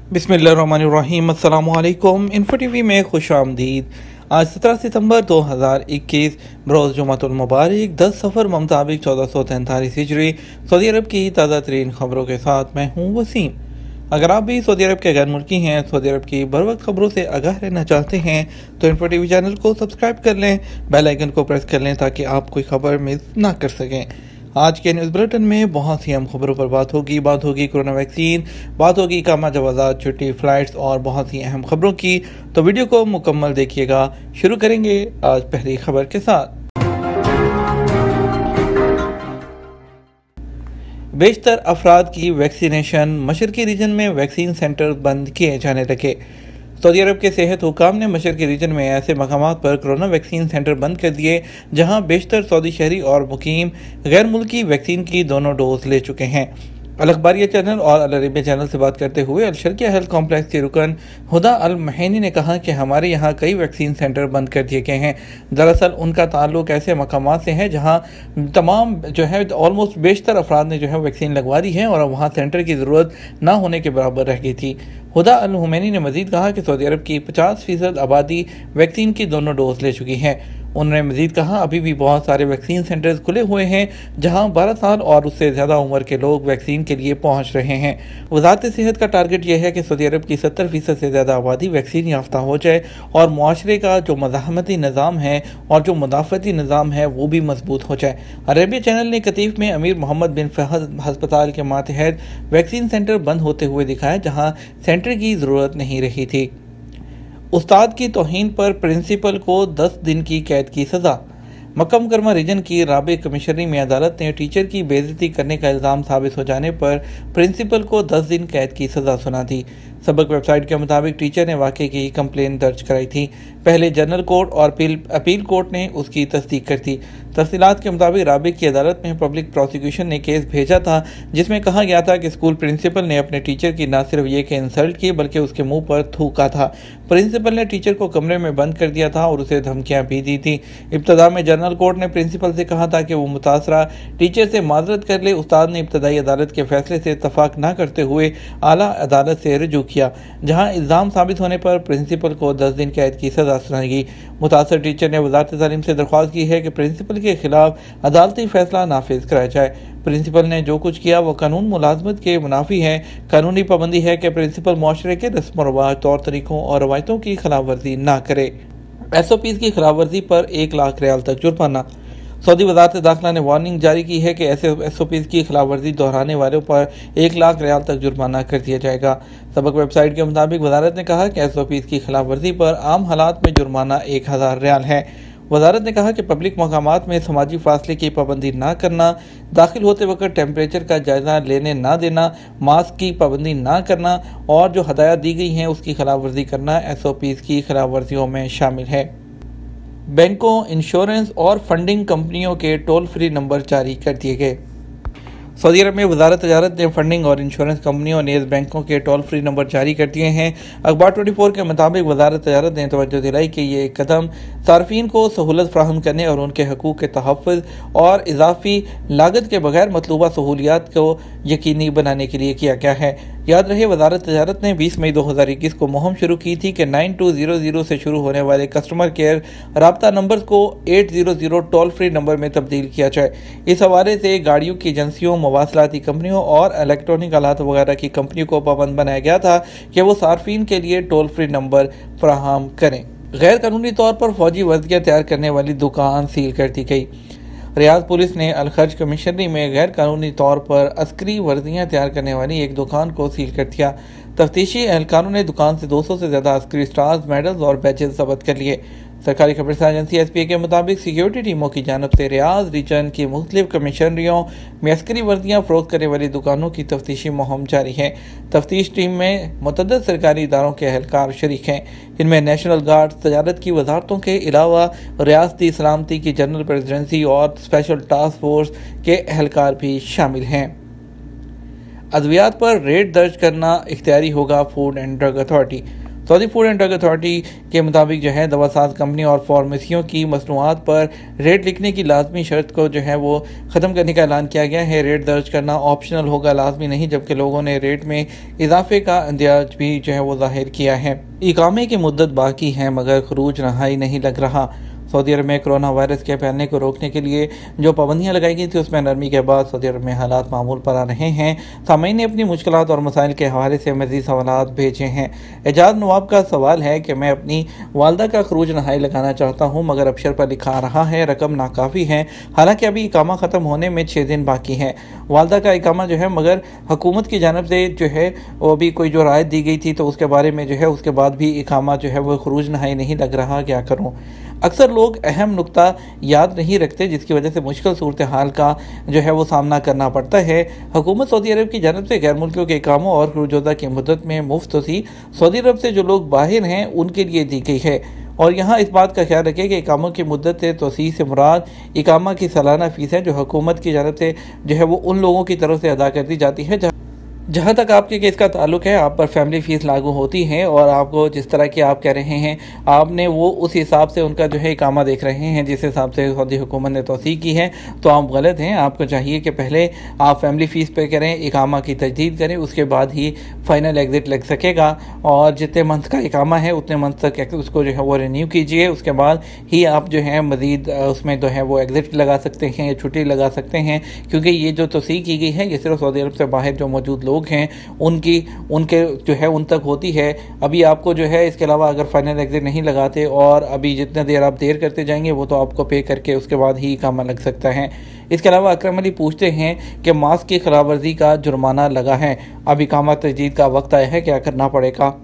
बिस्मिल्लाहिर्रहमानिर्रहीम। अस्सलामु अलैकुम। इन्फो टीवी में खुश आमदीद। आज 17 सितंबर 2021 बरोज़ जुमातुल मुबारक 10 सफ़र मुताबिक 1443 हिजरी सऊदी अरब की ताज़ा तरीन खबरों के साथ मैं हूँ वसीम। अगर आप भी सऊदी अरब के गैर मुल्की हैं, सऊदी अरब की बर वक्त खबरों से आगाह रहना चाहते हैं तो इन्फो टीवी चैनल को सब्सक्राइब कर लें, बेल आइकन को प्रेस कर लें ताकि आप कोई खबर मिस ना कर सकें। आज के न्यूज़ बुलेटिन में बहुत सी अहम खबरों पर बात होगी कोरोना वैक्सीन, बात होगी इकामा जवाज़ात, छुट्टी, फ्लाइट्स और बहुत सी अहम खबरों की। तो वीडियो को मुकम्मल देखिएगा। शुरू करेंगे आज पहली खबर के साथ। बेशतर अफराद की वैक्सीनेशन, मशरकी रीजन में वैक्सीन सेंटर बंद किए जाने लगे। सऊदी अरब के सेहत हुकाम ने मशरकी रीजन में ऐसे मकामात पर कोरोना वैक्सीन सेंटर बंद कर दिए जहां बेशतर सऊदी शहरी और मुकीम गैर मुल्की वैक्सीन की दोनों डोज ले चुके हैं। अल अखबारिया चैनल और अल अरेबिया चैनल से बात करते हुए अल शर्किया हेल्थ कॉम्प्लेक्स के रुकन हुदा अल महनी ने कहा कि हमारे यहाँ कई वैक्सीन सेंटर बंद कर दिए गए हैं। दरअसल उनका ताल्लुक ऐसे मकामात से है जहाँ तमाम जो है ऑलमोस्ट बेशतर अफराद ने जो है वैक्सीन लगवा दी है और वहाँ सेंटर की ज़रूरत ना होने के बराबर रह गई थी। हुदा अल हुमैनी ने मजीद कहा कि सऊदी अरब की 50% आबादी वैक्सीन की दोनों डोज ले चुकी है। उन्होंने मजीद कहा अभी भी बहुत सारे वैक्सीन सेंटर्स खुले हुए हैं जहां 12 साल और उससे ज़्यादा उम्र के लोग वैक्सीन के लिए पहुंच रहे हैं। वज़ारत सेहत का टारगेट यह है कि सऊदी अरब की 70% से ज़्यादा आबादी वैक्सीन याफ्ता हो जाए और मुआशरे का जो मज़ाहमती निज़ाम है और जो मुदाफ़ती निज़ाम है वो भी मजबूत हो जाए। अरेबिया चैनल ने कतीफ में अमीर मोहम्मद बिन फहद हस्पताल के मातहत वैक्सीन सेंटर बंद होते हुए दिखाया जहाँ सेंटर की ज़रूरत नहीं रही थी। उस्ताद की तौहीन पर प्रिंसिपल को 10 दिन की कैद की सज़ा। मक्का मुकरमा रीजन की राबे कमिश्नरी में अदालत ने टीचर की बेइज्जती करने का इल्ज़ाम साबित हो जाने पर प्रिंसिपल को 10 दिन कैद की सज़ा सुना दी। सबक वेबसाइट के मुताबिक टीचर ने वाक़े की कंप्लेन दर्ज कराई थी। पहले जनरल कोर्ट और अपील कोर्ट ने उसकी तस्दीक कर दी। तफसीलात के मुताबिक राबे की अदालत में पब्लिक प्रोसिक्यूशन ने केस भेजा था जिसमें कहा गया था कि स्कूल प्रिंसिपल ने अपने टीचर की न सिर्फ ये कि इंसल्ट की बल्कि उसके मुंह पर थूका था। प्रिंसिपल ने टीचर को कमरे में बंद कर दिया था और उसे धमकियां भी दी थी। इब्तदा में जनरल कोर्ट ने प्रिंसिपल से कहा था कि वो मुतासरा टीचर से माजरत कर ले। उस्ताद ने इब्तदाई अदालत के फैसले से इत्तफाक न करते हुए आला अदालत से रुजू किया जहां इल्ज़ाम साबित होने पर प्रिंसिपल को 10 दिन कैद की सज़ा सुनाई गई। मुतासर टीचर ने वज़ारत तालीम से दरख्वास्त की है कि प्रिंसिपल के खिलाफ अदालती फैसला नाफिज कराया जाए। प्रिंसिपल ने जो कुछ किया वो कानून मुलाजमत के मुनाफी है। कानूनी पाबंदी है कि प्रिंसिपल मुआशरे के रस्म व रवाज, तौर तरीकों और रवायतों की खिलाफ वर्जी ना करे। SOPs की खिलाफ वर्जी पर 1 लाख रियाल तक जुर्माना। सऊदी वज़ारत दाखिला ने वार्निंग जारी की है कि ऐसे SOPs की खिलाफ वर्जी दोहराने वालों पर 1 लाख रियाल तक जुर्माना कर दिया जाएगा। सबक वेबसाइट के मुताबिक वज़ारत ने कहा कि SOPs की खिलाफ वर्जी पर आम हालात में जुर्माना 1000 रियाल है। वज़ारत ने कहा कि पब्लिक मकामात में समाजी फासले की पाबंदी ना करना, दाखिल होते वक्त टेम्परेचर का जायज़ा लेने ना देना, मास्क की पाबंदी ना करना और जो हदायत दी गई हैं उसकी खिलाफ वर्जी करना SOPs की खिलाफ वर्जियों में शामिल है। बैंकों, इंश्योरेंस और फंडिंग कंपनियों के टोल फ्री नंबर जारी कर दिए गए। सऊदी अरब में वज़ारत तजारत ने फंडिंग और इंश्योरेंस कंपनियों नेज़ बैंकों के टोल फ्री नंबर जारी कर दिए हैं। अखबार 24 के मुताबिक वज़ारत तजारत ने तवज्जो दिलाई कि ये कदम सार्फिन को सहूलत फ्राहम करने और उनके हकूक़ के तहफ़्फ़ुज़ और इजाफी लागत के बगैर मतलूबा सहूलियात को यकीनी बनाने के लिए किया गया है। याद रहे वज़ारत तजारत ने 20 मई 2021 को मुहिम शुरू की थी कि 9200 से शुरू होने वाले कस्टमर केयर राब्ता नंबर को 800 टोल फ्री नंबर में तब्दील किया जाए। इस हवाले से गाड़ियों की एजेंसियों, मवासलाती कंपनियों और इलेक्ट्रॉनिक आलात वगैरह की कंपनियों को पाबंद बनाया गया था कि वो सार्फिन के लिए टोल फ्री नंबर फराहम करें। गैर कानूनी तौर पर फौजी वर्दियाँ तैयार करने वाली दुकान सील कर दी गई। रियाद पुलिस ने अलखर्ज कमिश्नरी में गैर कानूनी तौर पर अस्करी वर्दियाँ तैयार करने वाली एक दुकान को सील कर दिया। तफ्तीशी एहलकारों ने दुकान से 200 से ज़्यादा अस्करी स्टार्स, मेडल्स और बैचेस जब्त कर लिए। सरकारी खबरसार एजेंसी SPA के मुताबिक सिक्योरिटी टीमों की जानब से रियाद रीजन की मुख्तलिफ कमिश्नरियों में अस्करी वर्दियाँ फरोख्त करने वाली दुकानों की तफ्तीशी मुहिम जारी है। तफ्तीश टीम में मुतअद्दिद सरकारी इदारों के एहलकार शरीक हैं। इनमें नेशनल गार्ड, तजारत की वजारतों के अलावा रियासती सलामती की जनरल प्रेसिडेंसी और स्पेशल टास्क फोर्स के एहलकार भी शामिल हैं। अद्वियात पर रेड दर्ज करना इख्तियारी होगा food and drug authority. Saudi food and drug authority के मुताबिक जो है दवासाज कंपनी और फार्मेसियों की मसनूआत पर रेट लिखने की लाजमी शर्त को जो है वो ख़त्म करने का ऐलान किया गया है। रेट दर्ज करना ऑप्शनल होगा, लाजमी नहीं, जबकि लोगों ने रेट में इजाफे का अंदाज भी जो है वो जाहिर किया है। इकामे की मुद्दत बाकी है मगर खरूज रहाई नहीं लग रहा। सऊदी अरब में कोरोना वायरस के फैलने को रोकने के लिए जो पाबंदियां लगाई गई थी उसमें नरमी के बाद सऊदी अरब में हालात मामूल पर आ रहे हैं। सामीन ने अपनी मुश्किलात और मसाइल के हवाले से मज़ीद सवालात भेजे हैं। एजाज नवाब का सवाल है कि मैं अपनी वालदा का खरूज नहाई लगाना चाहता हूँ मगर अबशर पर लिखा रहा है रकम नाकाफ़ी है, हालांकि अभी इकामा ख़त्म होने में 6 दिन बाकी है। वालदा का इकामा जो है मगर हुकूमत की जानब से जो है वो अभी कोई जो रायत दी गई थी तो उसके बारे में जो है उसके बाद भी इकामा जो है वो खरूज नहाई नहीं लग रहा, क्या करूँ। अक्सर लोग अहम नुक्ता याद नहीं रखते जिसकी वजह से मुश्किल सूरत हाल का जो है वो सामना करना पड़ता है। हुकूमत सऊदी अरब की जानब से गैर मुल्कियों के कामों और खरूजोदा की मुद्दत में मुफ्त तोसी सऊदी अरब से जो लोग बाहर हैं उनके लिए दी गई है। और यहाँ इस बात का ख्याल रखें कि इकामों की मुद्दत से तोसी से मुराद इकामा की सालाना फ़ीस है जो हुकूमत की जानब से जो है वो उन लोगों की तरफ से अदा कर दी जाती है जहाँ तक आपके केस का ताल्लुक है। आप पर फैमिली फ़ीस लागू होती है और आपको जिस तरह की आप कह रहे हैं आपने वो उस हिसाब से उनका जो है इकामा देख रहे हैं जिस हिसाब से सऊदी हुकूमत ने तौसीक की है, तो आप गलत हैं। आपको चाहिए कि पहले आप फैमिली फ़ीस पे करें, इकामा की तजदीद करें, उसके बाद ही फ़ाइनल एग्ज़िट लग सकेगा। और जितने मंथ का इकामा है उतने मंथ तक उसको जो है वो रिन्यू कीजिए, उसके बाद ही आप जो है मज़ीद उसमें जो है वो एग्ज़िट लगा सकते हैं, छुट्टी लगा सकते हैं। क्योंकि ये जो तौसीक की गई है ये सिर्फ सऊदी अरब से बाहर जो मौजूद लोग हैं उनके जो है उन तक होती है। अभी आपको जो है इसके अलावा अगर फाइनल एग्जिट नहीं लगाते और अभी जितना देर आप देर करते जाएंगे वो तो आपको पे करके उसके बाद ही इकामा लग सकता है। इसके अलावा अकरम अली पूछते हैं कि मास्क की खिलाफ वर्जी का जुर्माना लगा है, अब इकामा तजदीद का वक्त आया है, क्या करना पड़ेगा।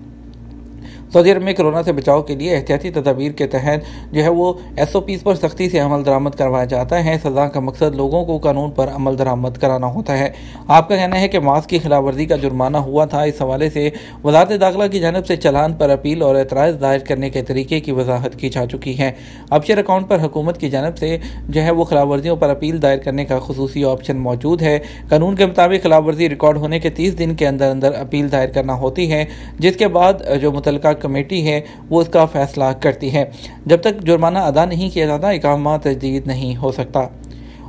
सऊदी अरब में कोरोना से बचाव के लिए एहतियाती तदाबीर के तहत जो है वो SOPs पर सख्ती से अमल दरामद करवाया जाता है। सज़ा का मकसद लोगों को कानून पर अमल दरामद कराना होता है। आपका कहना है कि मास्क की खिलाफ वर्जी का जुर्माना हुआ था, इस हवाले से वज़ारत दाखिला की जानब से चलान पर अपील और एतराज़ दायर करने के तरीके की वजाहत की जा चुकी है। अबशर अकाउंट पर हुकूमत की जानब से जो है वो खिलाफ वर्जियों पर अपील दायर करने का खुसूसी ऑप्शन मौजूद है। कानून के मुताबिक खिलाफ वर्जी रिकॉर्ड होने के 30 दिन के अंदर अंदर अपील दायर करना होती है, जिसके बाद जो मुतलका कमेटी है वो इसका फैसला करती है। जब तक जुर्माना अदा नहीं किया जाता इकामा तजदीद नहीं हो सकता।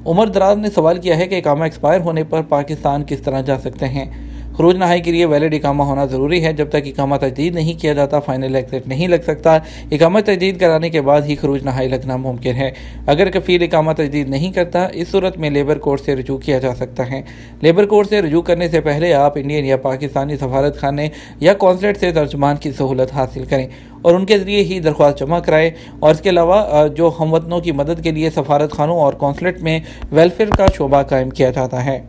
उमर दराज ने सवाल किया है कि इकामा एक्सपायर होने पर पाकिस्तान किस तरह जा सकते हैं। खरूज नहाई के लिए वैलिड इकामा होना ज़रूरी है। जब तक इकामा तजदीद नहीं किया जाता फाइनल एग्जिट नहीं लग सकता। इकामा तजदीद कराने के बाद ही खरूज नहाई लगना मुमकिन है। अगर कफील इकामा तजदीद नहीं करता इस सूरत में लेबर कोर्ट से रजू किया जा सकता है। लेबर कोर्ट से रजू करने से पहले आप इंडियन या पाकिस्तानी सफारत खाने या कौंसलेट से तर्जुमान की सहूलत हासिल करें और उनके ज़रिए ही दरख्वास्त जमा कराएं। और इसके अलावा जो हमवतनों की मदद के लिए सफारत खानों और कौंसलेट में वेलफेयर का शोबा कायम किया जाता है।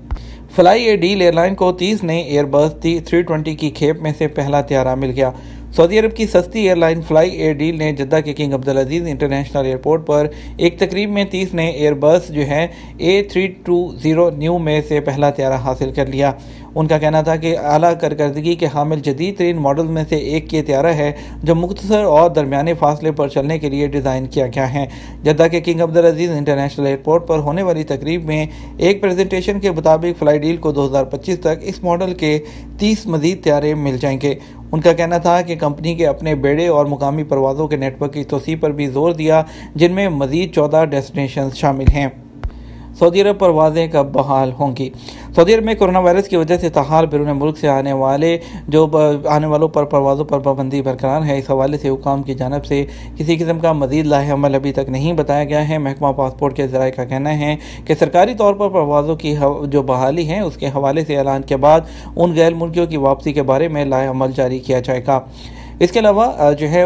फ्लाई ए डील एयरलाइन को 30 नए एयरबस 320 की खेप में से पहला त्यारा मिल गया। सऊदी अरब की सस्ती एयरलाइन फ्लाई ए डील ने जद्दा के किंग अब्दुल अजीज़ इंटरनेशनल एयरपोर्ट पर एक तकरीब में 30 नए एयरबस जो है A320 न्यू में से पहला त्यारा हासिल कर लिया। उनका कहना था कि आला कारकर्दगी के हामिल जदीद तरीन मॉडल में से एक ये त्यारा है जो मुख्तसर और दरमियाने फासले पर चलने के लिए डिज़ाइन किया गया है। जद्दा के किंग अब्दुल अजीज़ इंटरनेशनल एयरपोर्ट पर होने वाली तकरीब में एक प्रेजेंटेशन के मुताबिक फ्लाई डील को 2025 तक इस मॉडल के 30 मजीद त्यारे मिल जाएंगे। उनका कहना था कि कंपनी के अपने बेड़े और मुकामी परवाज़ों के नेटवर्क की तोसी पर भी जोर दिया, जिनमें मजीद 14 डेस्टिनेशन शामिल हैं। सऊदी अरब परवाज़ें कब बहाल होंगी। सऊदी अरब में कोरोना वायरस की वजह से ताहाल बैरून मुल्क से आने वालों पर परवाज़ों पर पाबंदी बरकरार है। इस हवाले से हुकाम की जानब से किसी किस्म का मज़ीद लाहेअमल अभी तक नहीं बताया गया है। महकमा पासपोर्ट के ज़राए का कहना है कि सरकारी तौर पर परवाज़ों की जो बहाली है उसके हवाले से ऐलान के बाद उन गैर मुल्कियों की वापसी के बारे में लाहेअमल जारी किया जाएगा। इसके अलावा जो है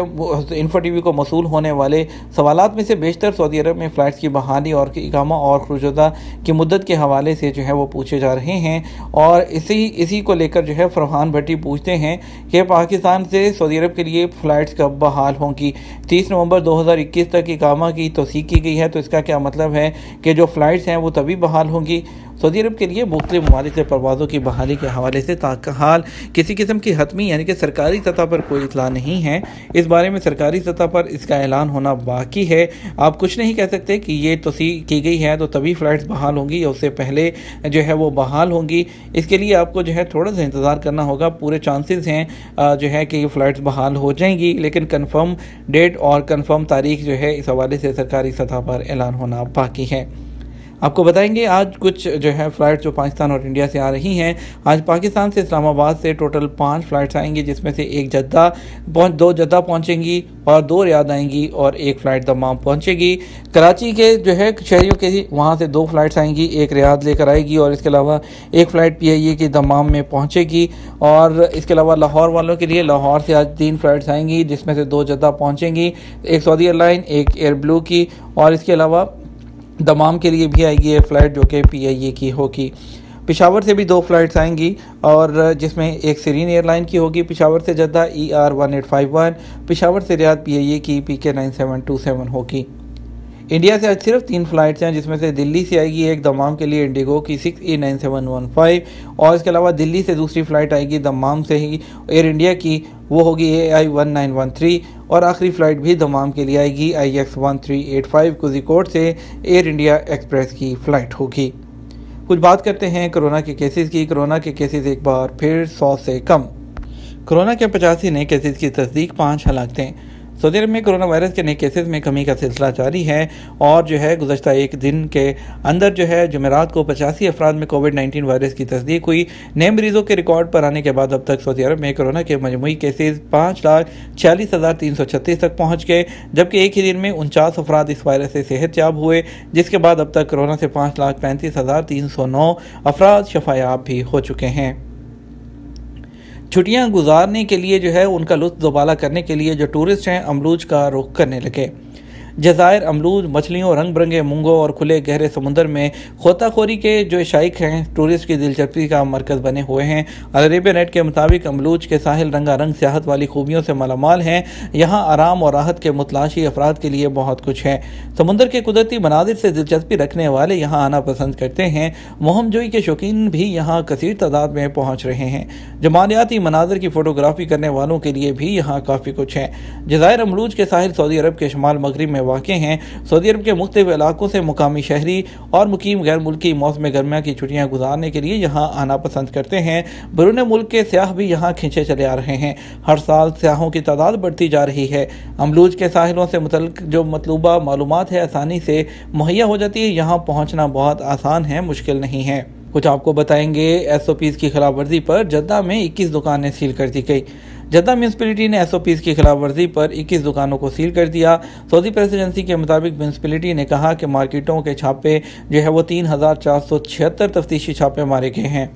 इन्फो टीवी को मसूल होने वाले सवालात में से बेशतर सऊदी अरब में फ़्लाइट्स की बहाली और इकामा और खरूजदा की मुद्दत के हवाले से जो है वो पूछे जा रहे हैं। और इसी को लेकर जो है फरहान भट्टी पूछते हैं कि पाकिस्तान से सऊदी अरब के लिए फ़्लाइट्स कब बहाल होंगी। 30 नवंबर 2021 तक इकामा की तौसीक की गई है, तो इसका क्या मतलब है कि जो फ़्लाइट्स हैं वो तभी बहाल होंगी। सऊदी अरब के लिए मुख्तलिफ ममालिक से परवाज़ों की बहाली के हवाले से ताहाल किसी किस्म की हतमी यानी कि सरकारी सतह पर कोई इतला नहीं है। इस बारे में सरकारी सतह पर इसका ऐलान होना बाकी है। आप कुछ नहीं कह सकते कि ये तोसीक की गई है तो तभी फ़्लाइट्स बहाल होंगी या उससे पहले जो है वो बहाल होंगी। इसके लिए आपको जो है थोड़ा सा इंतज़ार करना होगा। पूरे चांसेस हैं जो है कि ये फ़्लाइट्स बहाल हो जाएंगी, लेकिन कन्फर्म डेट और कन्फर्म तारीख जो है इस हवाले से सरकारी सतह पर ऐलान होना बाकी है। आपको बताएंगे आज कुछ जो है फ़्लाइट जो पाकिस्तान और इंडिया से आ रही हैं। आज पाकिस्तान से इस्लामाबाद से टोटल 5 फ़्लाइट्स आएंगी, जिसमें से दो जद्दा पहुंचेंगी और 2 रियाद आएंगी और 1 फ़्लाइट दमाम पहुंचेगी। कराची के जो है शहरियों के वहां से 2 फ़्लाइट्स आएंगी, 1 रियाद लेकर आएगी और इसके अलावा 1 फ़्लाइट PIA की दमाम में पहुँचेगी। और इसके अलावा लाहौर वालों के लिए लाहौर से आज 3 फ़्लाइट्स आएंगी, जिसमें से 2 जद्दा पहुँचेंगी, 1 सऊदी एयरलाइन, 1 एयर ब्लू की, और इसके अलावा दमाम के लिए भी आएगी एक फ़्लाइट जो कि PIA की होगी। पेशावर से भी 2 फ़्लाइट्स आएंगी और जिसमें एक सीरीन एयरलाइन की होगी पेशावर से जद्दा ER1851, पेशावर से रियाद PIA की PK9727 होगी। इंडिया से आज सिर्फ 3 फ़्लाइट्स हैं, जिसमें से दिल्ली से आएगी एक दमाम के लिए इंडिगो की 6E9715 और इसके अलावा दिल्ली से दूसरी फ़्लाइट आएगी दमाम से ही एयर इंडिया की, वो होगी AI1913 और आखिरी फ़्लाइट भी दमाम के लिए आएगी IX1385 कोझिकोड से एयर इंडिया एक्सप्रेस की फ़्लाइट होगी। कुछ बात करते हैं कोरोना के केसेस की। कोरोना के केसेस एक बार फिर 100 से कम। कोरोना के 85 नए केसेस की तस्दीक, 5 हलाकतें। सऊदी अरब में कोरोना वायरस के नए केसेस में कमी का सिलसिला जारी है और जो है गुज़श्ता एक दिन के अंदर जो है जुमेरात को 85 अफराद में कोविड-19 वायरस की तस्दीक हुई। नए मरीजों के रिकॉर्ड पर आने के बाद अब तक सऊदी अरब में कोरोना के मजमूई केसेस 5,40,336 तक पहुँच गए, जबकि एक ही दिन में 49 अफराद इस वायरस से सेहतयाब हुए, जिसके बाद अब तक कोरोना से 5,35,309 अफराद शफायाब भी हो चुके हैं। छुट्टियां गुजारने के लिए जो है उनका लुत्फ़ दोबाला करने के लिए जो टूरिस्ट हैं अमलूज का रुख करने लगे। जज़ायर अमलूज मछलियों, रंग बिरंगे मूंगों और खुले गहरे समुद्र में खोताखोरी के जो शाइक हैं टूरिस्ट की दिलचस्पी का मरकज़ बने हुए हैं। अल अरेबिया नेट के मुताबिक अमलूज के साहिल रंगारंग सियाहत वाली खूबियों से मालामाल हैं। यहाँ आराम और राहत के मुतलाशी अफराद के लिए बहुत कुछ है। समुद्र के कुदरती मनाजिर से दिलचस्पी रखने वाले यहाँ आना पसंद करते हैं। मोहमजोई के शौकीन भी यहाँ कसीर तादाद में पहुँच रहे हैं। जमालियाती मनाजिर की फ़ोटोग्राफी करने वालों के लिए भी यहाँ काफ़ी कुछ है। जज़ायर अमलूज के साहिल सऊदी अरब के शुमाल मगरिब में वाक़ हैं। सऊदी अरब के मुख्तलिफ इलाकों से मुकामी शहरी और मुकीम गैर मुल्की मौसम गर्मा की छुट्टियां गुजारने के लिए यहाँ आना पसंद करते हैं। बैरून मुल्क के सयाह भी यहाँ खींचे चले आ रहे हैं। हर साल सयाहों की तादाद बढ़ती जा रही है। अमलूज के साहिलों से मुतल्लिक़ जो मतलूबा मालूमात है आसानी से मुहैया हो जाती है। यहाँ पहुँचना बहुत आसान है, मुश्किल नहीं है। कुछ आपको बताएंगे SOPs की खिलाफ वर्जी पर जद्दा में 21 दुकानें सील कर दी गई। जद्दा म्यूनसिपलिटी ने SOPs की खिलाफ वर्जी पर 21 दुकानों को सील कर दिया। सऊदी प्रेस एजेंसी के मुताबिक म्यूनसिपलिटी ने कहा कि मार्केटों के छापे जो है वो 3,476 तफ्तीशी छापे मारे गए हैं।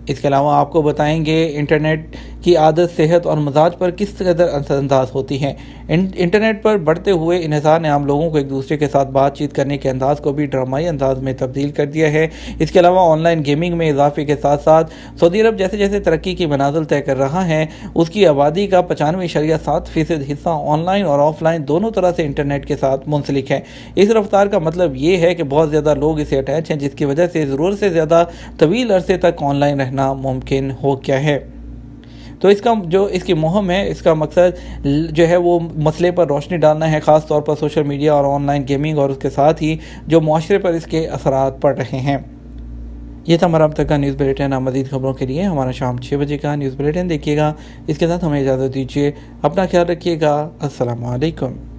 इसके अलावा आपको बताएंगे इंटरनेट की आदत सेहत और मिजाज पर किस कदर असरअंदाज होती है। इंटरनेट पर बढ़ते हुए इन्हिसार ने आम लोगों को एक दूसरे के साथ बातचीत करने के अंदाज को भी ड्रामाई अंदाज में तब्दील कर दिया है। इसके अलावा ऑनलाइन गेमिंग में इजाफे के साथ साथ सऊदी अरब जैसे जैसे तरक्की की मनाजिल तय कर रहा है, उसकी आबादी का 95.7% हिस्सा ऑनलाइन और ऑफलाइन दोनों तरह से इंटरनेट के साथ मुंसलिक है। इस रफ्तार का मतलब ये है कि बहुत ज़्यादा लोग इसे अटैच हैं, जिसकी वजह से ज़रूरत से ज़्यादा तवील अरसे तक ऑनलाइन रहना मुमकिन हो गया है। तो इसकी मुहिम है, इसका मकसद जो है वो मसले पर रोशनी डालना है, ख़ास तौर पर सोशल मीडिया और ऑनलाइन गेमिंग और उसके साथ ही जो मुआशरे पर इसके असरात पड़ रहे हैं। ये था हमारा अब तक का न्यूज़ बुलेटिन। मज़ीद खबरों के लिए हमारा शाम 6 बजे का न्यूज़ बुलेटिन देखिएगा। इसके साथ हमें इजाज़त दीजिए। अपना ख्याल रखिएगा। अस्सलामु अलैकुम।